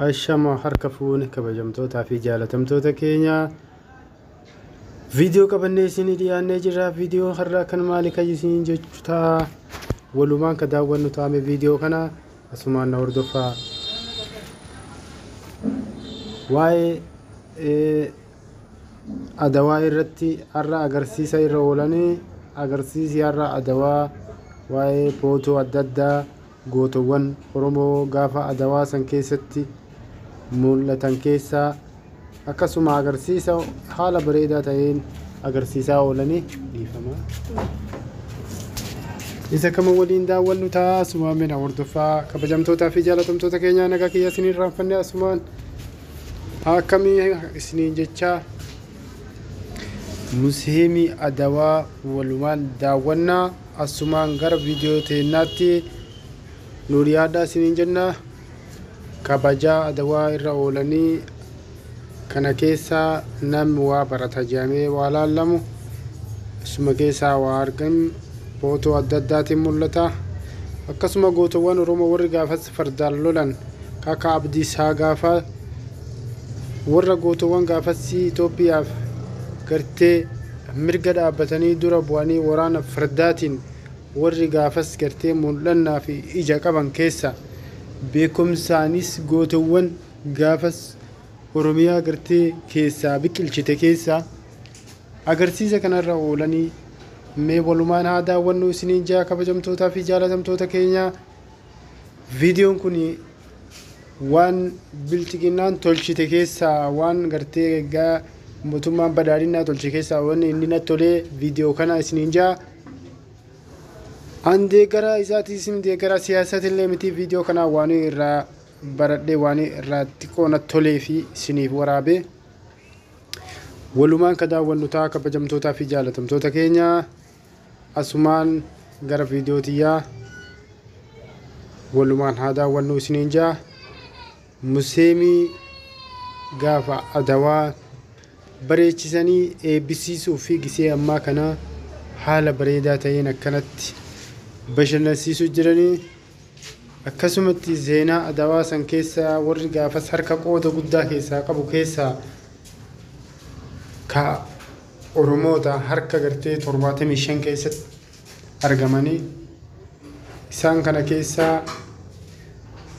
Ashama harka fuune kabajamtoota fi jaalatamtoota keenya viidiyoo qabannee isinii dhiyaannee jirra. Viidiyoo har'a kan maali kan isin jechuudha walumaan ka daawwannu taame viidiyoo kana asumaan na hordofaa. Waa'ee adawaa irratti har'a agarsiisa irra oolanii agarsiisi har'a adawaa waa'ee footoo adda addaa gootowwan Oromoo gaafa adawaa san keessatti mul'atan keessaa akkasuma agarsiisa haala bareedaa ta'een agarsiisaa oolanii dhiifama. Isa kama waliin daawwannu ta'a asumaan mina hordofaa kabajamtootaa fi jaalatamtoota keenya nagaa kiyya isiniin raanfanne asumaan akkamii isiniin jechaa Museemii Adawaa walumaan daawwannaa asumaan gara viidiyoo teennaatti nuuri yaaddaa isiniin jennaa. Kabajaa adawaa irra oolanii kana keessaa namni waa barata jedhamee waa laallamu asuma keessaa waa argamu footoo adda addaatiin mul'ata. Akkasuma gootowwan Oromoo warri gaafas fardaan lolan akka Abdiisaa gaafa warra gootowwan gaafas Itoophiyaaf gartee mirga dhaabbatanii dura bu'anii waraana fardaatiin warri gaafas gartee mul'annaa fi ija qaban keessa beekumsaanis gootowwan gaafas Oromiyaa gartee keessaa biqilchite keessaa agarsiisa kanarra oolanii mee walumaan haa daawwannu isiniin jaa kabajamtootaa fi jaalatamtoota keenya. Viidiyoon kun waan bilchiginnaan tolchite keessaa waan gartee egaa mootummaan badhaadhinaa tolche keessaa waan inni natti tolee viidiyoo kana isiniin jaa. Andee gara isaatii isin gara siyaasatillee miti viidiyoo kana waan irraa baradhee waan irraa xiqqoo natti tolee fi isiniif waraabee walumaan ka daawwannu ta'a kabajamtootaa fi jaalatamtoota keenya asumaan gara viidiyootiyaa walumaan haa daawwannu isiniin jaa. Museemii gaafa adawaa bareechisanii eebbisiisuu fi gisee ammaa kana haala bareedaa ta'een akkanatti bashannansiisuu jiranii. Akkasumatti seenaa adawaa san keessaa warri gaafas harka qooda guddaa keessaa qabu keessaa ka Oromoota harka gartee 75 keessatti argamanii isaan kana keessaa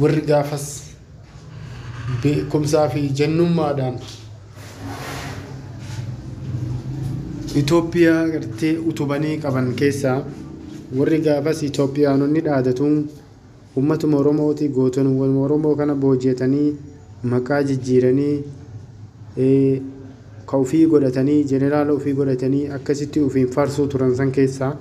warri gaafas beekumsaa fi jennummaadhaan Itoophiyaa gartee utubanii qaban keessaa warri gaafas Itoophiyaanonni dhaadatuun ummatuma Oromooti gootonni Oromoo kana booji'atanii maqaa jijjiiranii ka ofii godhatanii jeneraala ofii godhatanii akkasitti ofiin faarsuu turan san keessaa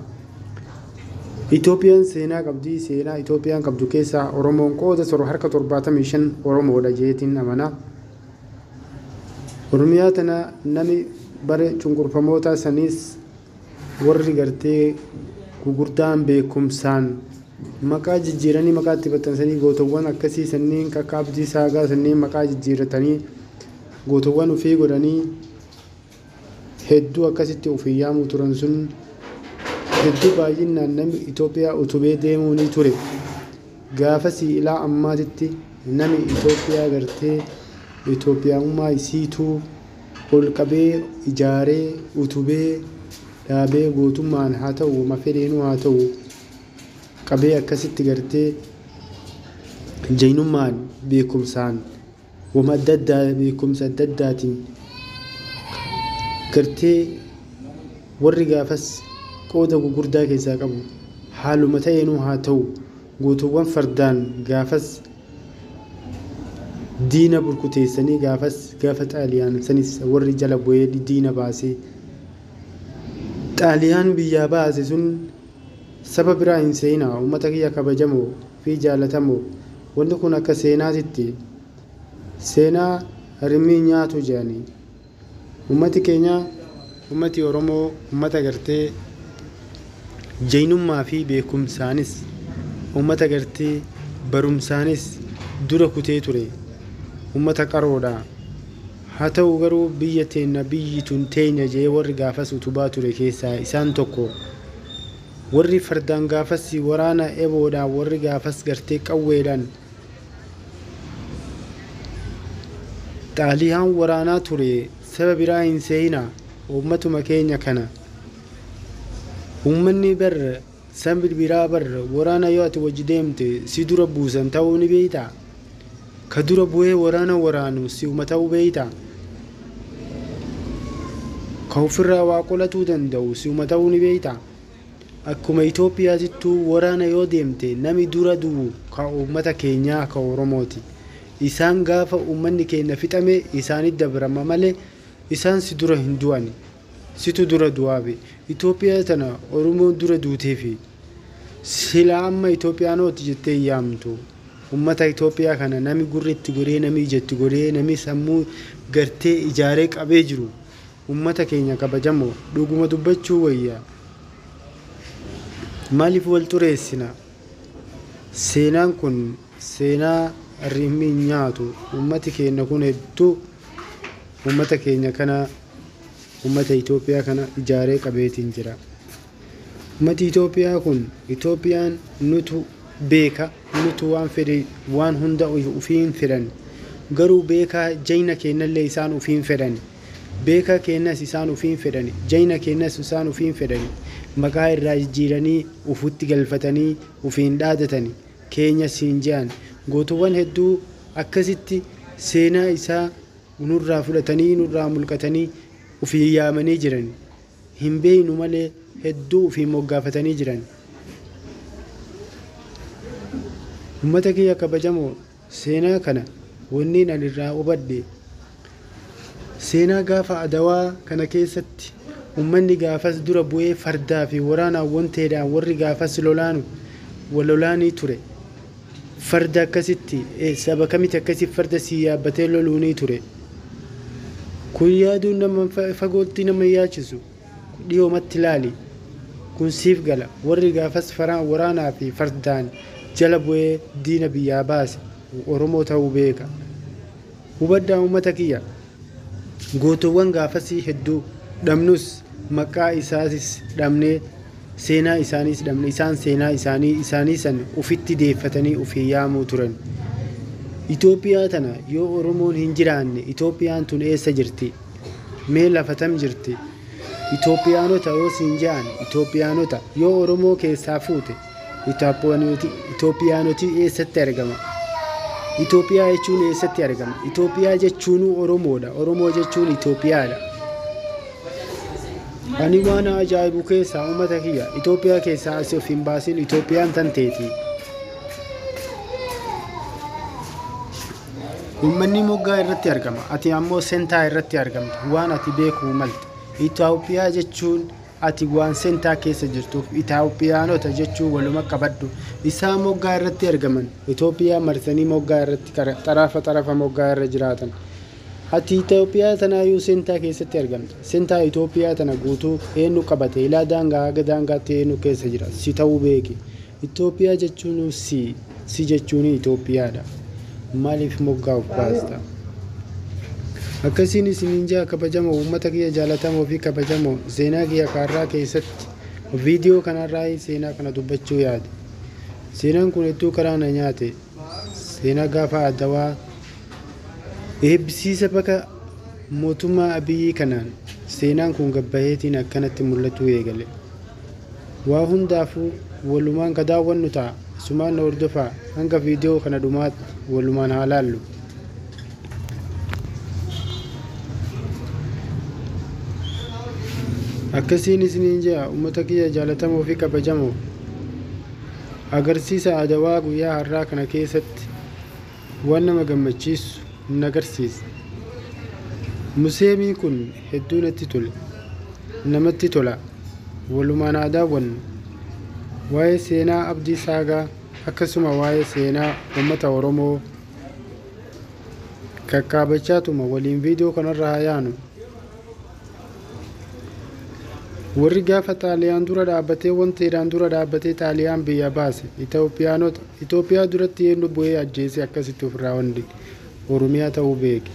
Itoophiyaan seenaa qabdi. Seenaa Itoophiyaan qabdu keessaa Oromoon qooda soro harka 75 Oromoodha jeetiin amana. Oromiyaa tana nami bare cunqurfamoota sanis warri gartee gugurdaan beekumsaan maqaa jijjiiranii maqaa itti baxxansanii gootowwan akkasii sanniin akka Abdiisaa sanniin maqaa jijjiiratanii gootowwan ofii godhanii hedduu akkasitti ofii yaamuu turan sun hedduu baay'inaan namni Itoophiyaa utubee deemuu ni ture. Gaafasii ilaa ammaatitti namni Itoophiyaa gartee Itoophiyaummaa isiituu ol qabee ijaaree utubee dhaabee gootummaan haa ta'u mafedheenuu haa ta'u qabee akkasitti gartee jaynummaan beekumsaan wama adda addaa beekumsa adda addaatiin gartee warri gaafas qooda gugurdaa keessaa qabu haaluma ta'eenuu haa ta'u gootowwan fardaan gaafas diina burkuteessanii gaafas gaafa xaaliyaan sanis warri jala bu'ee diina baasee xaaliyaan biyyaa baase sun saba biraa hin seenaa uummata kiyya kabajamoo fi jaalatamoo wanti kun akka seenaatitti seenaa rimii nyaatu jedhanii uummati keenya uummati Oromoo uummata gartee jaynummaa fi beekumsaanis uummata gartee barumsaanis dura kutee ture uummata qaroodha. Haa ta'u garuu biyya teenya biyyi tun teenya jee warri gaafas utubaa ture keessaa isaan tokko warri fardaan gaafas waraana eboodhaan warri gaafas gartee qawweedhaan xaaliyaan waraanaa ture saba biraa hin seeyinaa uummatuma keenya kana. Uummanni barra sabi biraa barra waraana yoo ati wajji deemte si dura buusan ta'uu ni beeytaa? Ka dura bu'ee waraana waraanu si uma ta'uu beeytaa? Ka ofirraa waa qolatuu danda'u si uma ta'uu ni beeytaa? Akkuma Itoophiyaatittuu waraana yoo deemte nami dura du'u ka uummata keenyaa ka Oromooti. Isaan gaafa uummanni keenya fixame isaanitti dabrama malee isaan si dura hin du'ani. Situ dura du'aabe. Itoophiyaa tana Oromoon dura duuteefi sila amma Itoophiyaanooti jettee yaamtu. Uummata Itoophiyaa kana nami gurritti goree nami ijatti goree nami sammuu gartee ijaaree qabee jiru. Uummata keenya kabajamoo dhuguma dubbachuu wayyaa. Maaliif wal xureessina? Seenaan kun seenaa rimmi nyaatu. Uummati keenya kun hedduu uummata keenya kana uummata Itoophiyaa kana ijaaree qabeetiin jira. Uummati Itoophiyaa kun Itoophiyaan nutu beeka nutu waan fedhe waan hunda ufiin fedhan. Garuu beekaa jayna keenyallee isaan ufiin fedhan. Beekaa keenyas isaan ufiin fedhan. Jayna keenyas isaan ufiin fedhan. Maqaa irraa jijjiiranii ufutti galfatanii ufiin dhaadatanii keenya siin jehan gootuwwan hedduu akkasitti seenaa isaa nurraa fudhatanii nurraa mulqatanii ufii yaamanii jiran. Hin beeynu malee hedduu ufii moggaafatanii jiran. Uummata kiyya kabajamoo seenaa kana wanni ani irraa hubadhe seenaa gaafa Adawaa kana keessatti ummanni gaafas dura bu'ee fardaa fi waraanaawwan ta'edhaan warri gaafas lolaanu walolaanii ture. Farda akkasitti saba kamitti akkasitti farda si yaabbatee loluunii ture. Kun yaaduun nama fagootti nama yaachisu dhiyoomatti ilaali. Kun siif gala warri gaafas waraanaa fi fardaan jala bu'ee diina biyyaa baase Oromoo ta'uu beeka. Hubaddaa uummata kiyya gootuwwan gaafasii hedduu dhabnus maqaa isaatis dhabnee seenaa isaanis dhabne isaan seenaa isaanii san ufitti deeffatanii ufii yaamuu turan. Itoophiyaa tana yoo Oromoon hin jiraanne Itoophiyaan tun eessa jirti? Mee lafatam jirti? Itoophiyaanota yoo siin jedhan Itoophiyaanota yoo Oromoo keessaa fuute Itoophiyaanoti eessatti argama? Itoophiyaa jechuun eessatti argama? Itoophiyaa jechuun Oromoodha. Oromoo jechuun Itoophiyaadha. Ani waan ajaa'ibu keessaa uummata kiyya Itoophiyaa keessaa asii of hin baasin Itoophiyaan tan teeti. Uummanni moggaa irratti argama. Ati ammoo sentaa irratti argamta. Waan ati beekuu malte. Itoophiyaa jechuun ati waan sentaa keessa jirtuuf Itoophiyaanota jechuun waluma qabadhu. Isaan moggaa irratti argaman. Itoophiyaa marsanii moggaa irratti xarafa moggaa irra jiraatan. Ati Itoophiyaa tana yoo sentaa keessatti argamta. Sentaa Itoophiyaa tana guutuu eenyu qabate ilaa daangaa haga daangaatti eenyu keessa jira. Si ta'uu beeki. Itoophiyaa jechuun si jechuun Itoophiyaadha. Maaliif moggaa of baasta? Akkasiin isiniin jaa kabajamoo uummata kiyya jaalatamoo fi kabajamoo seenaa kiyya kaarraa keessatti viidiyoo kanarraa seenaa kana dubbachuu yaade. Seenaan kun hedduu karaa na nyaate. Seenaa gaafa Adawaa eebbisiisa bakka mootummaa Abiyyii kanaan seenaan kun gabbaheetiin akkanatti mul'achuu eegale. Waa hundaafuu walumaan ka daawwannu ta'a. Sumaan na hordofaa hanga viidiyoo kana dhumaatti walumaan haa laallu. Akkasiin isiniin jaa uummata kiyya jaalatamoo fi kabajamoo agarsiisa Adawaa guyyaa har'aa kana keessatti waan nama gammachiisu hin agarsiisa. Museemiin kun hedduu natti tole namatti tola walumaan haa daawwannu. Waa'ee seenaa Abdii Saagaa akkasuma waa'ee seenaa uummata Oromoo kakkaabachaatuma waliin viidiyoo kanarra haa yaanu. Warri gaafa Xaaliyaan dura dhaabbatee wanteedhaan dura dhaabbatee Xaaliyaan biyya baase Itoophiyaa duratti eenyu bu'ee ajjeese akkasitti ofirraa wandi Oromiyaa ta'uu beeke.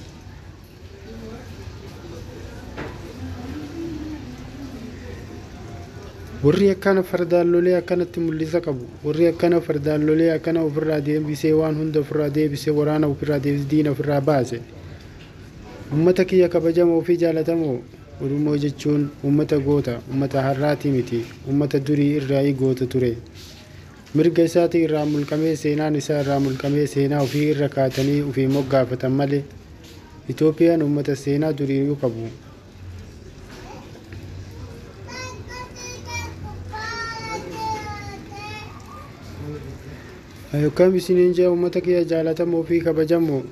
Warri akkana fardaan lolee akkanatti mul'isa qabu. Warri akkana fardaan lolee akkana ofirraa deebisee waan hunda ofirraa deebisee waraana ofirraa deebisee diina ofirraa baase. Uummata kiyya kabajamoo fi jaalatamoo, Oromoo jechuun uummata goota, uummata har'aati miti, uummata durii irraa goota ture. Mirga isaatii irraa mulqamee seenaan isaa irraa mulqamee seenaa ofii irra kaatanii ofii moggaafatan malee Itoophiyaan uummata seenaa durii qabu. Akkam isiniin jaa uummata kiyya jaalatamoo fi kabajamoo,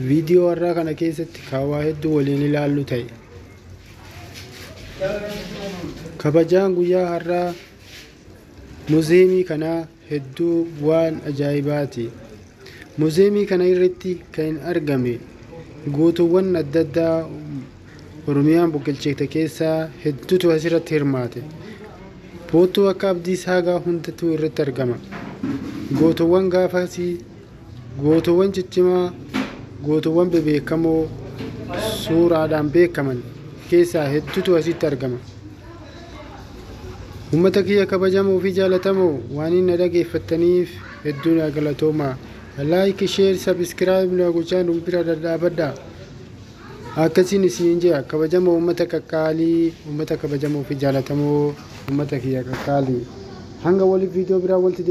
viidiyoo har'aa kana keessatti kaawaa hedduu waliin ilaallu ta'e. Kabajaan guyyaa har'aa muuziyeemii kanaa hedduu waan ajaa'ibaati. Muuziyeemii kana irratti kan argame gootuwwan adda addaa Oromiyaan biqilchite keessaa hedduutu asirratti hirmaate. Boottuu akka Abdiisaa Agaa hundatu irratti argama. Gootuwwan gaafasii, gootuwwan ciccimaa, gootuwwan bebeekamoo suuraadhaan beekaman keessaa hedduutu asitti argama. Uummata kiyya kabajamoo fi jaalatamoo, waan inni dhageeffataniif hedduun galatoomaa. Like, share, subscribe na gochaa nu bira dhadhaabadhaa. Akkasiin isiniin jaa kabajamoo uummata qaqqaalii, uummata kabajamoo fi jaalatamoo, uummata kiyya qaqqaalii. Hanga waliif viidiyoo biraa walitti